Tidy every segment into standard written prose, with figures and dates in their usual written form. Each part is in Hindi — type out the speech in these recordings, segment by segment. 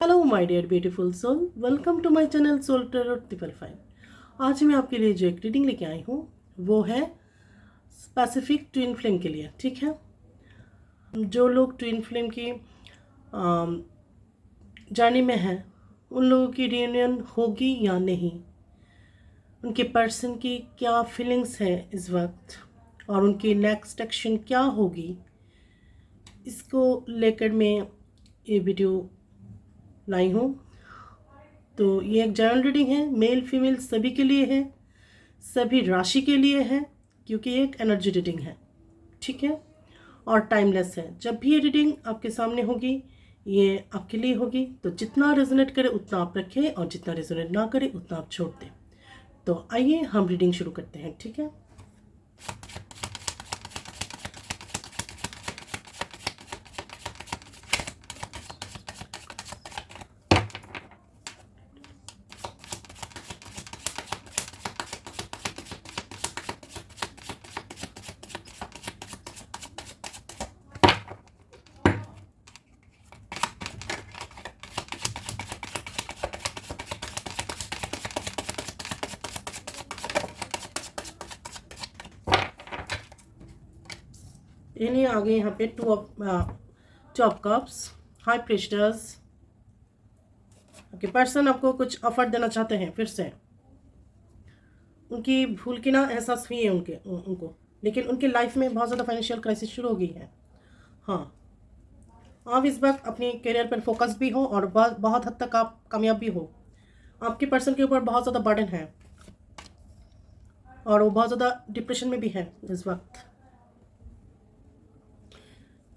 Hello my dear beautiful soul, welcome to my channel soul terror 555। आज मैं आपके लिए जो एक रीडिंग लेके आई हूँ वो है स्पेसिफिक ट्विन फ्लेम के लिए। ठीक है, जो लोग ट्विन फ्लेम की जर्नी में हैं उन लोगों की रियूनियन होगी या नहीं, उनके पर्सन की क्या फीलिंग्स है इस वक्त और उनकी नेक्स्ट एक्शन क्या होगी, इसको लेकर मैं ये वीडियो लाई हूँ। तो ये एक जनरल रीडिंग है, मेल फीमेल सभी के लिए है, सभी राशि के लिए है, क्योंकि ये एक एनर्जी रीडिंग है। ठीक है, और टाइमलेस है। जब भी ये रीडिंग आपके सामने होगी ये आपके लिए होगी, तो जितना रेजोनेट करे उतना आप रखें और जितना रेजोनेट ना करे उतना आप छोड़ दें। तो आइए हम रीडिंग शुरू करते हैं। ठीक है, इन्हें आगे यहाँ पे टू ऑफ कप्स, हाई प्रेस्टर्स। आपके पर्सन आपको कुछ ऑफर देना चाहते हैं। फिर से उनकी भूल की ना एहसास हुई है उनको, लेकिन उनके लाइफ में बहुत ज़्यादा फाइनेंशियल क्राइसिस शुरू हो गई है। हाँ, आप इस वक्त अपने करियर पर फोकस भी हो और बहुत हद तक आप कामयाब भी हो। आपके पर्सन के ऊपर बहुत ज़्यादा बर्डन है और वो बहुत ज़्यादा डिप्रेशन में भी है इस वक्त।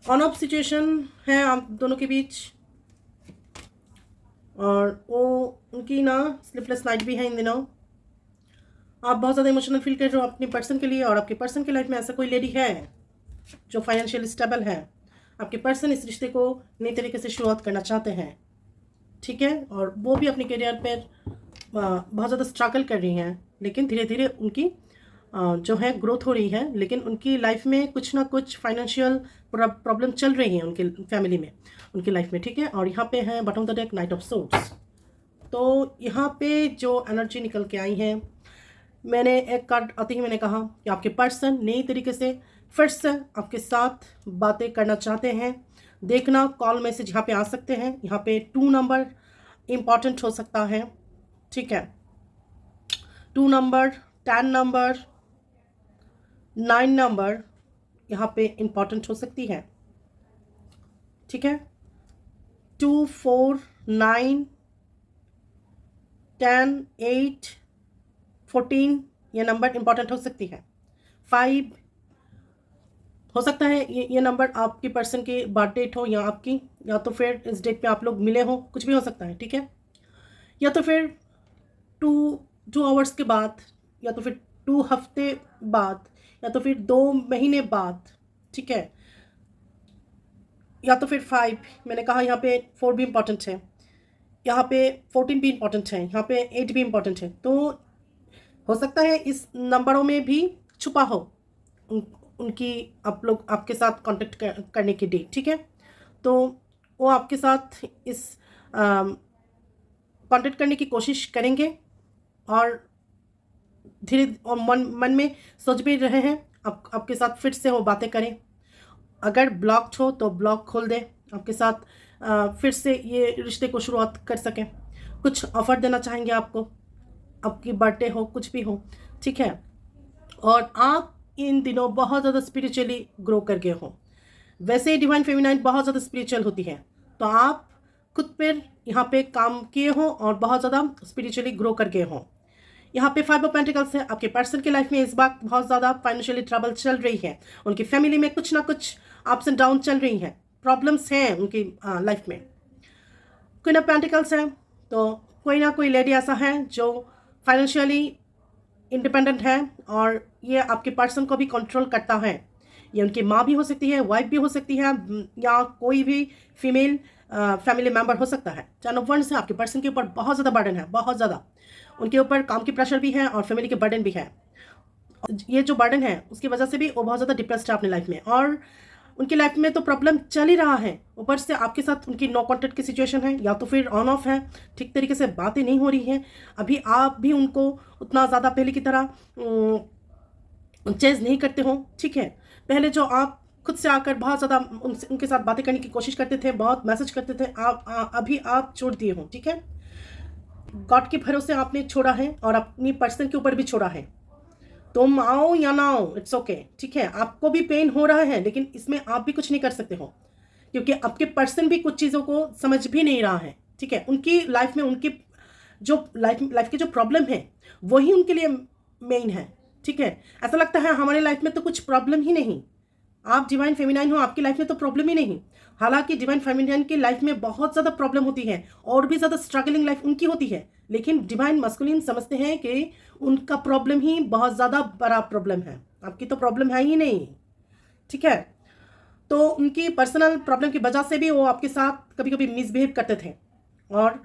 ऑन ऑफ सिचुएशन है आप दोनों के बीच और वो उनकी ना स्लीपलेस नाइट भी है इन दिनों। आप बहुत ज़्यादा इमोशनल फील कर रहे हो अपने पर्सन के लिए और आपके पर्सन की लाइफ में ऐसा कोई लेडी है जो फाइनेंशियल स्टेबल है। आपके पर्सन इस रिश्ते को नई तरीके से शुरुआत करना चाहते हैं। ठीक है, और वो भी अपने करियर पर बहुत ज़्यादा स्ट्रगल कर रही हैं, लेकिन धीरे धीरे उनकी जो है ग्रोथ हो रही है। लेकिन उनकी लाइफ में कुछ ना कुछ फाइनेंशियल प्रॉब्लम चल रही है उनके फैमिली में, उनकी लाइफ में। ठीक है, और यहाँ पे है bottom of the deck night of swords. तो यहाँ पे जो एनर्जी निकल के आई है, मैंने एक कार्ड आते ही मैंने कहा कि आपके पर्सन नई तरीके से फिर से आपके साथ बातें करना चाहते हैं। देखना कॉल मैसेज यहाँ पे आ सकते हैं। यहाँ पे 2 नंबर इम्पॉर्टेंट हो सकता है। ठीक है, 2 नंबर, 10 नंबर, 9 नंबर यहाँ पे इम्पॉर्टेंट हो सकती है। ठीक है, 2, 4, 9, 10, 8, 14 ये नंबर इम्पॉर्टेंट हो सकती है। 5 हो सकता है ये नंबर आपके पर्सन की बर्थ डेट हो या आपकी, या तो फिर इस डेट पे आप लोग मिले हो, कुछ भी हो सकता है। ठीक है, या तो फिर 2 आवर्स के बाद, या तो फिर 2 हफ्ते बाद, या तो फिर 2 महीने बाद। ठीक है, या तो फिर 5, मैंने कहा यहाँ पे 4 भी इम्पॉर्टेंट है, यहाँ पे 14 भी इम्पॉर्टेंट है, यहाँ पे 8 भी इम्पॉर्टेंट है। तो हो सकता है इस नंबरों में भी छुपा हो उनकी आप लोग आपके साथ कांटेक्ट करने की डेट। ठीक है, तो वो आपके साथ इस कांटेक्ट करने की कोशिश करेंगे और धीरे और मन में सोच भी रहे हैं आपके साथ फिर से वो बातें करें। अगर ब्लॉक्ड हो तो ब्लॉक खोल दें, आपके साथ फिर से ये रिश्ते को शुरुआत कर सकें। कुछ ऑफर देना चाहेंगे आपको, आपकी बर्थडे हो, कुछ भी हो। ठीक है, और आप इन दिनों बहुत ज़्यादा स्पिरिचुअली ग्रो कर गए हो। वैसे ही डिवाइन फेमिनाइन बहुत ज़्यादा स्पिरिचुअल होती है, तो आप खुद पर यहाँ पे काम किए हो और बहुत ज़्यादा स्पिरिचुअली ग्रो कर गए हो। यहाँ पे 5 ऑफ पेंटिकल्स है। आपके पर्सन की लाइफ में इस बार बहुत ज़्यादा फाइनेंशियली ट्रबल चल रही है। उनकी फैमिली में कुछ ना कुछ अप्स एंड डाउन चल रही हैं, प्रॉब्लम्स हैं उनकी लाइफ में। क्वीन ऑफ पेंटिकल्स है, तो कोई ना कोई लेडी ऐसा है जो फाइनेंशियली इंडिपेंडेंट है और ये आपके पर्सन को भी कंट्रोल करता है। ये उनकी माँ भी हो सकती है, वाइफ भी हो सकती है, या कोई भी फीमेल फैमिली मेम्बर हो सकता है। 10 ऑफ वंड्स है। आपके पर्सन के ऊपर बहुत ज़्यादा बर्डन है, बहुत ज़्यादा उनके ऊपर काम की प्रेशर भी है और फैमिली के बर्डन भी है। ये जो बर्डन है उसकी वजह से भी वो बहुत ज़्यादा डिप्रेस्ड है अपनी लाइफ में। और उनकी लाइफ में तो प्रॉब्लम चल ही रहा है, ऊपर से आपके साथ उनकी नो कॉन्टेक्ट की सिचुएशन है, या तो फिर ऑन ऑफ है, ठीक तरीके से बातें नहीं हो रही हैं। अभी आप भी उनको उतना ज़्यादा पहले की तरह चेज नहीं करते हो, ठीक है। पहले जो आप खुद से आकर बहुत ज़्यादा उनके साथ बातें करने की कोशिश करते थे, बहुत मैसेज करते थे, अभी आप छोड़ दिए हो, ठीक है। गॉड के भरोसे आपने छोड़ा है और अपनी पर्सन के ऊपर भी छोड़ा है। तुम आओ या ना आओ, इट्स ओके, ठीक है। आपको भी पेन हो रहा है, लेकिन इसमें आप भी कुछ नहीं कर सकते हो, क्योंकि आपके पर्सन भी कुछ चीज़ों को समझ भी नहीं रहा है, ठीक है। उनकी लाइफ में उनकी जो लाइफ की जो प्रॉब्लम है वही उनके लिए मेन है, ठीक है। ऐसा लगता है हमारे लाइफ में तो कुछ प्रॉब्लम ही नहीं, आप डिवाइन फेमिनाइन हो, आपकी लाइफ में तो प्रॉब्लम ही नहीं। हालांकि डिवाइन फेमिनाइन की लाइफ में बहुत ज़्यादा प्रॉब्लम होती है और भी ज़्यादा स्ट्रगलिंग लाइफ उनकी होती है, लेकिन डिवाइन मस्कुलिन समझते हैं कि उनका प्रॉब्लम ही बहुत ज़्यादा बड़ा प्रॉब्लम है, आपकी तो प्रॉब्लम है ही नहीं, ठीक है। तो उनकी पर्सनल प्रॉब्लम की वजह से भी वो आपके साथ कभी कभी मिसबिहेव करते थे। और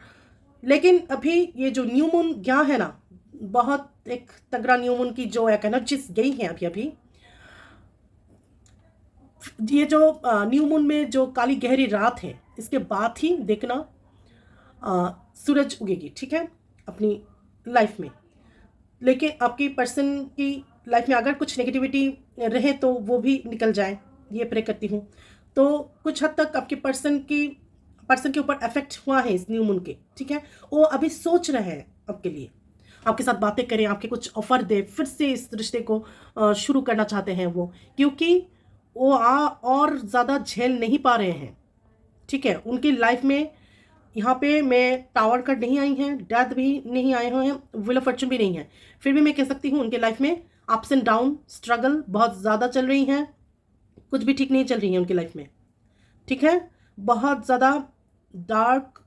लेकिन अभी ये जो न्यू मून गया है ना, बहुत एक तगड़ा न्यू मून की जो एक एनर्जीज गई है अभी अभी, ये जो न्यू मून में जो काली गहरी रात है, इसके बाद ही देखना सूरज उगेगी, ठीक है, अपनी लाइफ में। लेकिन आपकी पर्सन की लाइफ में अगर कुछ नेगेटिविटी रहे तो वो भी निकल जाए, ये प्रे करती हूँ। तो कुछ हद तक आपके पर्सन के ऊपर इफेक्ट हुआ है इस न्यू मून के, ठीक है। वो अभी सोच रहे हैं आपके लिए, आपके साथ बातें करें, आपके कुछ ऑफर दे, फिर से इस रिश्ते को शुरू करना चाहते हैं वो, क्योंकि वो और ज़्यादा झेल नहीं पा रहे हैं, ठीक है। उनकी लाइफ में यहाँ पे मैं टावर कार्ड नहीं आई हैं, डेथ भी नहीं आए हुए हैं, व्हील ऑफ फॉर्चून भी नहीं है, फिर भी मैं कह सकती हूँ उनके लाइफ में अप्स एंड डाउन, स्ट्रगल बहुत ज़्यादा चल रही हैं, कुछ भी ठीक नहीं चल रही है उनकी लाइफ में, ठीक है। बहुत ज़्यादा डार्क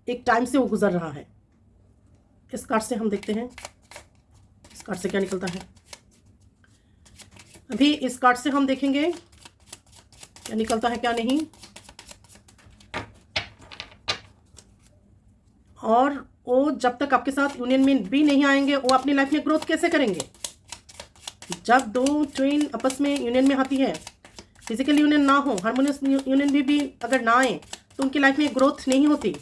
एक टाइम से वो गुजर रहा है। इस कार्ड से हम देखते हैं इस कार्ड से क्या निकलता है। अभी इस कार्ड से हम देखेंगे क्या निकलता है क्या नहीं। और वो जब तक आपके साथ यूनियन में भी नहीं आएंगे, वो अपनी लाइफ में ग्रोथ कैसे करेंगे। जब दो ट्विन आपस में यूनियन में आती है, फिजिकल यूनियन ना हो, हार्मोनियस यूनियन भी अगर ना आए तो उनकी लाइफ में ग्रोथ नहीं होती।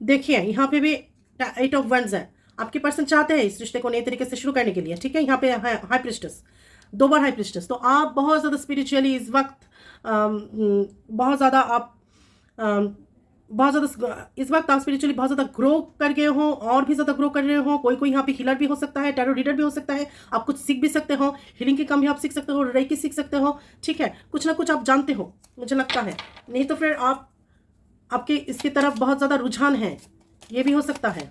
देखिए यहाँ पे भी 8 ऑफ वंड्स है, आपके पर्सन चाहते हैं इस रिश्ते को नए तरीके से शुरू करने के लिए, ठीक है। यहाँ पे है हाई प्रिस्टेस, 2 बार हाई प्रिस्टेस। तो आप बहुत ज़्यादा स्पिरिचुअली इस वक्त बहुत ज़्यादा इस वक्त आप स्पिरिचुअली बहुत ज़्यादा ग्रो कर गए हो, और भी ज़्यादा ग्रो कर रहे हो। कोई यहाँ पे हीलर भी हो सकता है, टैरो रीडर भी हो सकता है, आप कुछ सीख भी सकते हो, हीलिंग के काम भी आप सीख सकते हो, रेकी सीख सकते हो, ठीक है। कुछ ना कुछ आप जानते हो, मुझे लगता है, नहीं तो फिर आपके इसकी तरफ बहुत ज़्यादा रुझान है, ये भी हो सकता है।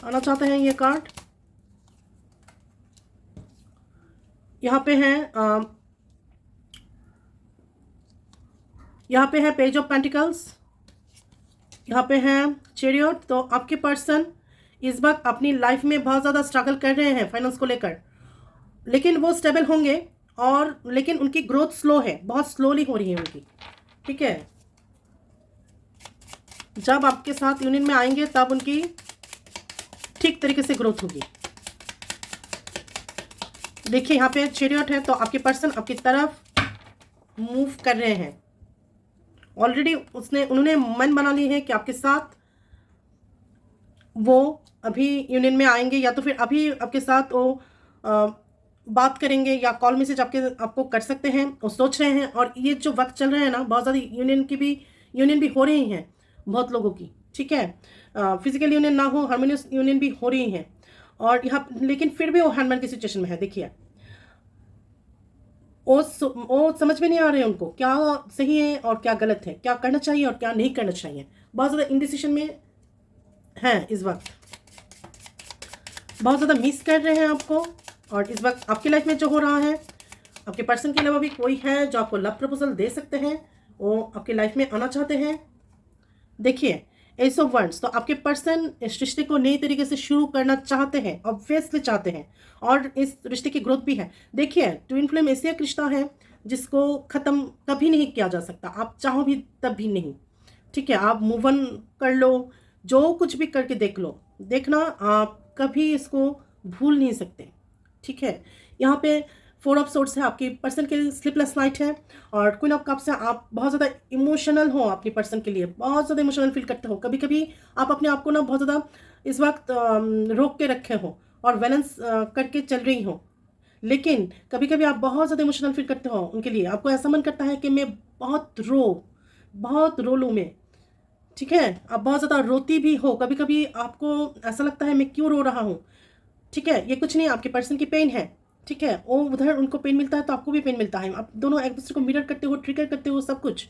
आना चाहते हैं ये कार्ड। यहाँ पे है पेज ऑफ पेंटिकल्स, यहाँ पे है चैरियट। तो आपके पर्सन इस वक्त अपनी लाइफ में बहुत ज़्यादा स्ट्रगल कर रहे हैं फाइनेंस को लेकर, लेकिन वो स्टेबल होंगे, और लेकिन उनकी ग्रोथ स्लो है, बहुत स्लोली हो रही है उनकी, ठीक है। जब आपके साथ यूनियन में आएंगे तब उनकी ठीक तरीके से ग्रोथ होगी। देखिए यहाँ पे चैरियट है, तो आपके पर्सन आपकी तरफ मूव कर रहे हैं ऑलरेडी। उन्होंने मन बना ली है कि आपके साथ वो अभी यूनियन में आएंगे, या तो फिर अभी आपके साथ वो बात करेंगे, या कॉल मैसेज आपको कर सकते हैं, वो सोच रहे हैं। और ये जो वक्त चल रहा है ना, बहुत ज़्यादा यूनियन भी हो रही हैं बहुत लोगों की, ठीक है। फिजिकल यूनियन ना हो, हार्मोनियस यूनियन भी हो रही हैं, और यहाँ लेकिन फिर भी वो हैंडमैन की सिचुएशन में है। देखिए वो समझ में नहीं आ रहे हैं उनको क्या सही है और क्या गलत है, क्या करना चाहिए और क्या नहीं करना चाहिए। बहुत ज़्यादा इंडिसिशन में हैं इस वक्त, बहुत ज़्यादा मिस कर रहे हैं आपको। और इस वक्त आपकी लाइफ में जो हो रहा है, आपके पर्सन के अलावा भी कोई है जो आपको लव प्रपोजल दे सकते हैं, वो आपकी लाइफ में आना चाहते हैं। देखिए एस ऑफ वंड्स, तो आपके पर्सन इस रिश्ते को नई तरीके से शुरू करना चाहते हैं, ऑब्वियसली चाहते हैं, और इस रिश्ते की ग्रोथ भी है। देखिए ट्विन फ्लेम ऐसे एक रिश्ता है जिसको ख़त्म कभी नहीं किया जा सकता, आप चाहो भी तब भी नहीं, ठीक है। आप मूव ऑन कर लो, जो कुछ भी करके देख लो, देखना आप कभी इसको भूल नहीं सकते, ठीक है। यहाँ पे 4 ऑफ सोर्ड्स है, आपकी पर्सन के लिए स्लीपलेस नाइट है। और क्वीन ऑफ कप्स है, आप बहुत ज़्यादा इमोशनल हो, अपनी पर्सन के लिए बहुत ज़्यादा इमोशनल फील करते हो। कभी कभी आप अपने आप को ना बहुत ज़्यादा इस वक्त रोक के रखे हो और बैलेंस करके चल रही हो, लेकिन कभी कभी आप बहुत ज़्यादा इमोशनल फील करते हो उनके लिए। आपको ऐसा मन करता है कि मैं बहुत रो लूँ मैं, ठीक है। आप बहुत ज़्यादा रोती भी हो, कभी कभी आपको ऐसा लगता है मैं क्यों रो रहा हूँ, ठीक है। ये कुछ नहीं, आपके पर्सन की पेन है, ठीक है। वो उधर उनको पेन मिलता है तो आपको भी पेन मिलता है, आप दोनों एक दूसरे को मिरर करते हो, ट्रिगर करते हो, सब कुछ।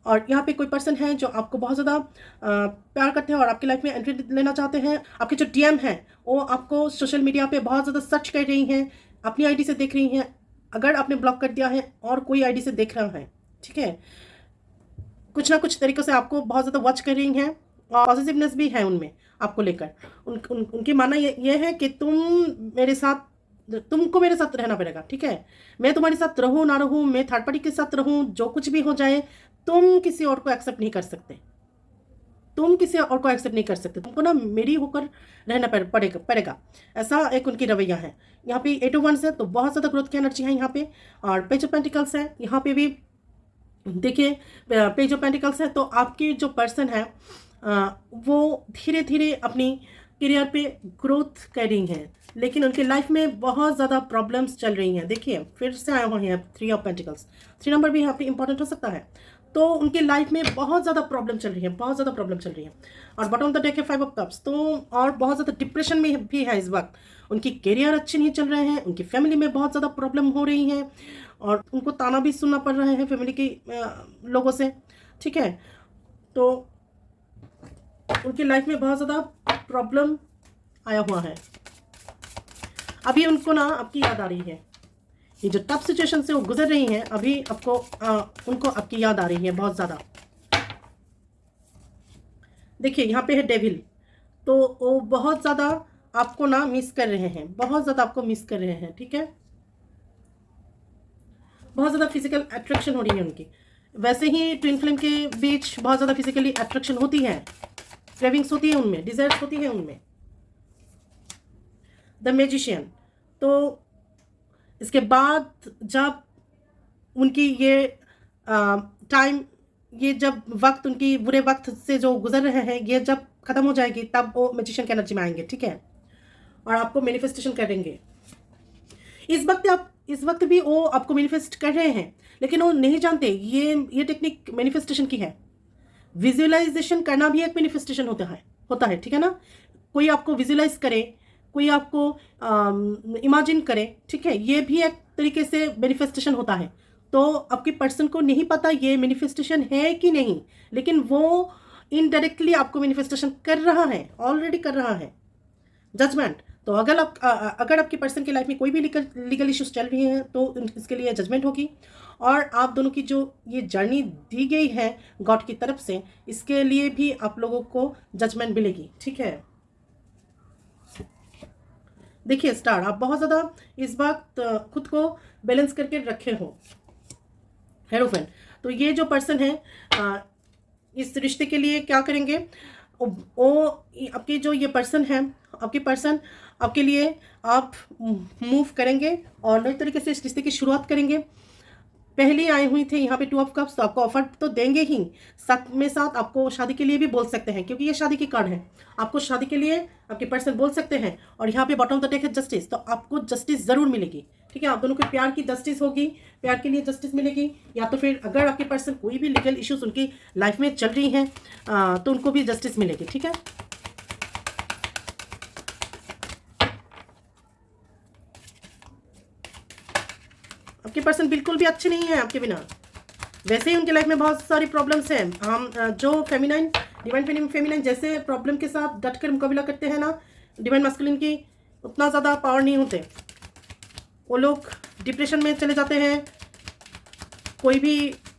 और यहाँ पे कोई पर्सन है जो आपको बहुत ज़्यादा प्यार करते हैं और आपकी लाइफ में एंट्री लेना चाहते हैं। आपके जो डीएम हैं वो आपको सोशल मीडिया पे बहुत ज़्यादा सर्च कर रही हैं, अपनी आईडी से देख रही हैं, अगर आपने ब्लॉक कर दिया है और कोई आईडी से देख रहा है, ठीक है। कुछ ना कुछ तरीक़ों से आपको बहुत ज़्यादा वॉच कर रही हैं और पॉजिटिवनेस भी है उनमें आपको लेकर। उनकी मानना ये है कि तुमको मेरे साथ रहना पड़ेगा, ठीक है। मैं तुम्हारे साथ रहूँ ना रहूँ, मैं थर्ड पार्टी के साथ रहूँ, जो कुछ भी हो जाए, तुम किसी और को एक्सेप्ट नहीं कर सकते, तुमको ना मेरी होकर रहना पड़ेगा। ऐसा एक उनकी रवैया है। यहाँ पे 8 ऑफ वंस है, तो बहुत ज़्यादा ग्रोथ की एनर्जी है यहाँ पे। और पेज ऑफ पेंटिकल्स है, यहाँ पे भी देखिए पेज ऑफ पेंटिकल्स है, तो आपकी जो पर्सन है वो धीरे धीरे अपनी करियर पे ग्रोथ कर रही हैं, लेकिन उनकी लाइफ में बहुत ज़्यादा प्रॉब्लम्स चल रही हैं। देखिए फिर से आया हुआ है 3 ऑफ पेंटिकल्स, 3 नंबर भी यहाँ पे इंपॉर्टेंट हो सकता है। तो उनकी लाइफ में बहुत ज़्यादा प्रॉब्लम चल रही है, और बॉटम ऑफ द डेक है 5 ऑफ कप्स, तो और बहुत ज़्यादा डिप्रेशन में भी है इस वक्त। उनकी करियर अच्छे नहीं चल रहे हैं, उनकी फैमिली में बहुत ज़्यादा प्रॉब्लम हो रही हैं और उनको ताना भी सुनना पड़ रहा है फैमिली के लोगों से, ठीक है। तो उनकी लाइफ में बहुत ज़्यादा प्रॉब्लम आया हुआ है। अभी उनको ना आपकी याद आ रही है, ये जो टफ सिचुएशन से वो गुजर रही हैं, अभी उनको आपकी याद आ रही है बहुत ज़्यादा। देखिए यहाँ पे है डेविल, तो वो बहुत ज़्यादा आपको ना मिस कर रहे हैं, ठीक है। बहुत ज़्यादा फिजिकल अट्रैक्शन हो रही है उनकी। वैसे ही ट्विन फ्लेम के बीच बहुत ज़्यादा फिजिकली अट्रैक्शन होती है, क्रेविंग्स होती है उनमें, डिजायर्स होती है उनमें। द मैजिशियन, तो इसके बाद जब उनकी ये टाइम, ये जब वक्त उनकी बुरे वक्त से जो गुजर रहे हैं, ये जब ख़त्म हो जाएगी तब वो मैजिशियन की एनर्जी में आएंगे, ठीक है। और आपको मैनिफेस्टेशन करेंगे। इस वक्त भी वो आपको मैनिफेस्ट कर रहे हैं, लेकिन वो नहीं जानते ये टेक्निक मैनिफेस्टेशन की है। विजुअलाइजेशन करना भी एक मैनिफेस्टेशन होता है, ठीक है ना। कोई आपको विजुअलाइज करे, कोई आपको इमेजिन करे, ठीक है, ये भी एक तरीके से मैनिफेस्टेशन होता है। तो आपके पर्सन को नहीं पता ये मैनिफेस्टेशन है कि नहीं, लेकिन वो इनडायरेक्टली आपको मैनिफेस्टेशन कर रहा है, ऑलरेडी कर रहा है। जजमेंट, तो अगर आपके पर्सन की लाइफ में कोई भी लीगल इश्यूज चल रही हैं तो इसके लिए जजमेंट होगी। और आप दोनों की जो ये जर्नी दी गई है गॉड की तरफ से, इसके लिए भी आप लोगों को जजमेंट मिलेगी, ठीक है। देखिए स्टार, आप बहुत ज़्यादा इस वक्त खुद को बैलेंस करके रखे हो, हेरोफेन। तो ये जो पर्सन है इस रिश्ते के लिए क्या करेंगे, वो आपकी जो ये पर्सन है, आपके लिए आप मूव करेंगे और नए तरीके से इस रिश्ते की शुरुआत करेंगे। पहले आए हुई थे यहाँ पे 2 ऑफ कप्स, तो आपको ऑफर तो देंगे ही, साथ आपको शादी के लिए भी बोल सकते हैं, क्योंकि ये शादी की कार्ड है। आपको शादी के लिए आपके पर्सन बोल सकते हैं। और यहाँ पे बॉटम ऑफ द डेक है जस्टिस, तो आपको जस्टिस ज़रूर मिलेगी, ठीक है। आप दोनों के प्यार की जस्टिस होगी, प्यार के लिए जस्टिस मिलेगी। या तो फिर अगर आपके पर्सन कोई भी लीगल इश्यूज उनकी लाइफ में चल रही हैं तो उनको भी जस्टिस मिलेगी, ठीक है। आपके पर्सन बिल्कुल भी अच्छे नहीं है आपके बिना, वैसे ही उनके लाइफ में बहुत सारी प्रॉब्लम्स हैं। हम जो फेमिनाइन, डिवाइन फेमिनाइन जैसे प्रॉब्लम के साथ डट कर मुकाबला करते हैं ना, डिवाइन मास्कुलिन की उतना ज़्यादा पावर नहीं होते। वो लोग डिप्रेशन में चले जाते हैं, कोई भी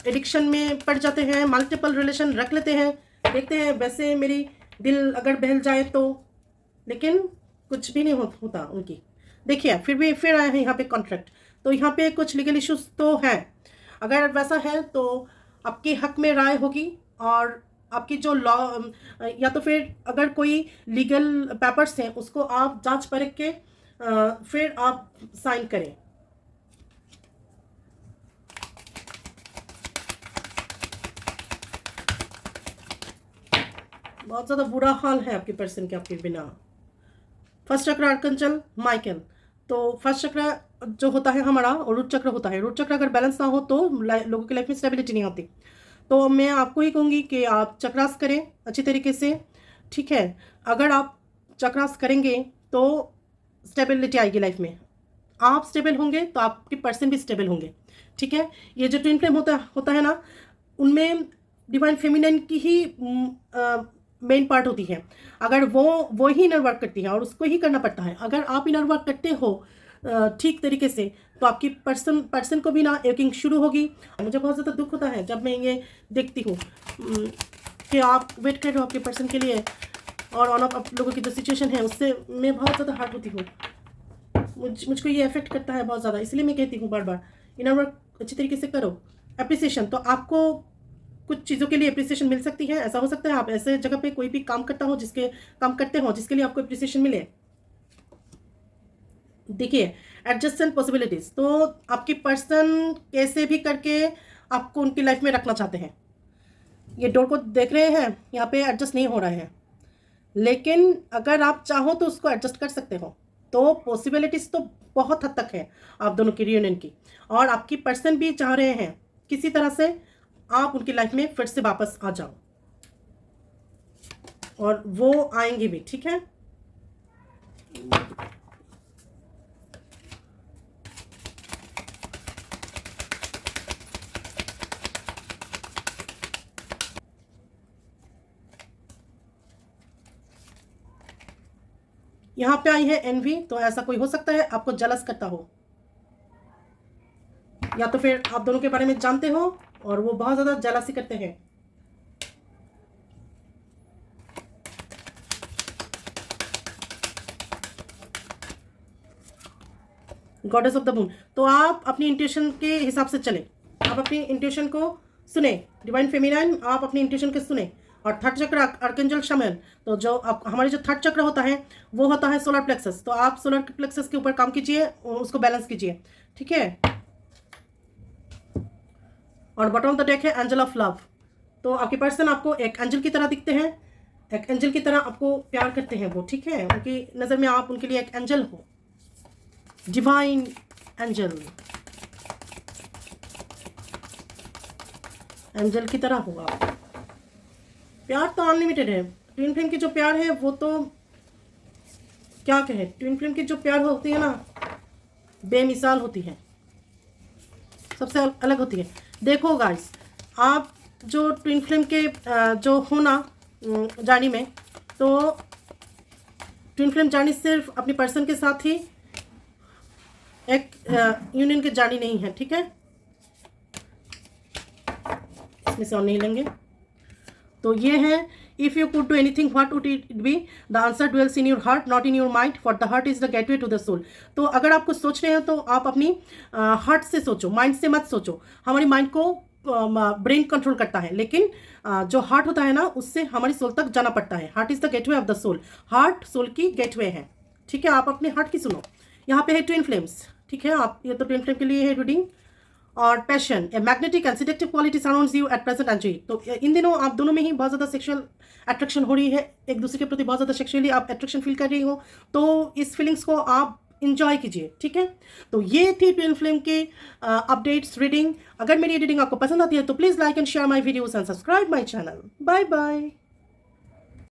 एडिक्शन में पड़ जाते हैं, मल्टीपल रिलेशन रख लेते हैं, देखते हैं वैसे मेरी दिल अगर बहल जाए तो, लेकिन कुछ भी नहीं होता उनकी। देखिए फिर आए हैं यहाँ पे कॉन्ट्रैक्ट, तो यहाँ पे कुछ लीगल इश्यूज तो हैं। अगर वैसा है तो आपके हक में राय होगी और आपकी जो लॉ या तो फिर अगर कोई लीगल पेपर्स हैं उसको आप जांच परख के फिर आप साइन करें। बहुत ज़्यादा बुरा हाल है आपके पर्सन के आपके बिना। फर्स्ट चक्र आर्कंचल माइकल। तो फर्स्ट चक्र जो होता है हमारा और रूट चक्र होता है। रूट चक्र अगर बैलेंस ना हो तो लोगों की लाइफ में स्टेबिलिटी नहीं आती। तो मैं आपको ही कहूँगी कि आप चक्रास करें अच्छी तरीके से, ठीक है। अगर आप चक्रास करेंगे तो स्टेबिलिटी आएगी लाइफ में। आप स्टेबल होंगे तो आपके पर्सन भी स्टेबल होंगे, ठीक है। ये जो ट्विन फ्लेम होता है ना, उनमें डिवाइन फेमिनिन की ही मेन पार्ट होती है। अगर वो ही इनर वर्क करती है और उसको ही करना पड़ता है। अगर आप इनर वर्क करते हो ठीक तरीके से तो आपकी पर्सन को भी ना एकिंग शुरू होगी। मुझे बहुत ज़्यादा दुख होता है जब मैं ये देखती हूँ कि आप वेट कर रहे हो आपके पर्सन के लिए और ऑन ऑफ आप लोगों की जो सिचुएशन है उससे मैं बहुत ज़्यादा हर्ट होती हूँ। मुझको ये अफेक्ट करता है बहुत ज़्यादा, इसलिए मैं कहती हूँ बार बार इनर वर्क अच्छी तरीके से करो। अप्रिसिएशन, तो आपको कुछ चीज़ों के लिए अप्रिसिएशन मिल सकती है। ऐसा हो सकता है आप ऐसे जगह पे कोई भी काम करते हो जिसके लिए आपको अप्रिसिएशन मिले। देखिए एडजस्टमेंट पॉसिबिलिटीज़, तो आपकी पर्सन कैसे भी करके आपको उनकी लाइफ में रखना चाहते हैं। ये डोर को देख रहे हैं, यहाँ पे एडजस्ट नहीं हो रहा है, लेकिन अगर आप चाहो तो उसको एडजस्ट कर सकते हो। तो पॉसिबिलिटीज़ तो बहुत हद तक है आप दोनों की रियूनियन की, और आपकी पर्सन भी चाह रहे हैं किसी तरह से आप उनकी लाइफ में फिर से वापस आ जाओ, और वो आएंगे भी, ठीक है। यहाँ पे आई है एनवी, तो ऐसा कोई हो सकता है आपको जलस करता हो, या तो फिर आप दोनों के बारे में जानते हो और वो बहुत ज़्यादा जलसी करते हैं। गॉडेस ऑफ द मून, तो आप अपनी इंट्यूशन के हिसाब से चले, आप अपनी इंट्यूशन को सुने। डिवाइन फेमिनाइन, आप अपनी इंट्यूशन के सुने। और थर्ड चक्र आर्कएंजल शामिल, तो जो आप हमारे जो थर्ड चक्र होता है वो होता है सोलर प्लेक्सस। तो आप सोलर प्लेक्सस के ऊपर काम कीजिए, उसको बैलेंस कीजिए, ठीक है। और बॉटम ऑफ द डेक है एंजल ऑफ लव। तो आपके पर्सन आपको एक एंजल की तरह दिखते हैं, एक एंजल की तरह आपको प्यार करते हैं वो, ठीक है। उनकी नज़र में आप उनके लिए एक एंजल हो, डिवाइन एंजल, एंजल की तरह होगा। प्यार तो अनलिमिटेड है। ट्विन फ्लेम की जो प्यार है वो तो क्या कहे, ट्विन फ्लेम की जो प्यार होती है ना, बेमिसाल होती है, सबसे अलग होती है। देखो गाइस, आप जो ट्विन फ्लेम के जो हो ना जर्नी में, तो ट्विन फ्लेम जर्नी सिर्फ अपने पर्सन के साथ ही एक यूनियन की जर्नी नहीं है, ठीक है। इसमें से और नहीं लेंगे। तो ये है, if you could do anything what would it be, the answer dwells in your heart not in your mind, for the heart is the gateway to the soul. तो अगर आप कुछ सोच रहे हो तो आप अपनी हार्ट से सोचो, माइंड से मत सोचो। हमारी माइंड को ब्रेन कंट्रोल करता है, लेकिन जो हार्ट होता है ना उससे हमारी सोल तक जाना पड़ता है। Heart is the gateway of the soul, heart soul की गेटवे है, ठीक है। आप अपने हार्ट की सुनो। यहाँ पे है ट्विन फ्लेम्स, ठीक है। आप ये तो ट्विन फ्लेम के लिए है रीडिंग। और passion, a magnetic and seductive quality surrounds you at present enjoy. तो इन दिनों आप दोनों में ही बहुत ज़्यादा सेक्सुअल अट्रैक्शन हो रही है, एक दूसरे के प्रति बहुत ज़्यादा सेक्सुअली आप अट्रैक्शन फील कर रही हो, तो इस फीलिंग्स को आप इंजॉय कीजिए, ठीक है। तो ये थी ट्विन फ्लेम के अपडेट्स रीडिंग। अगर मेरी रीडिंग आपको पसंद आती है तो please like and share my videos and subscribe my channel. Bye bye.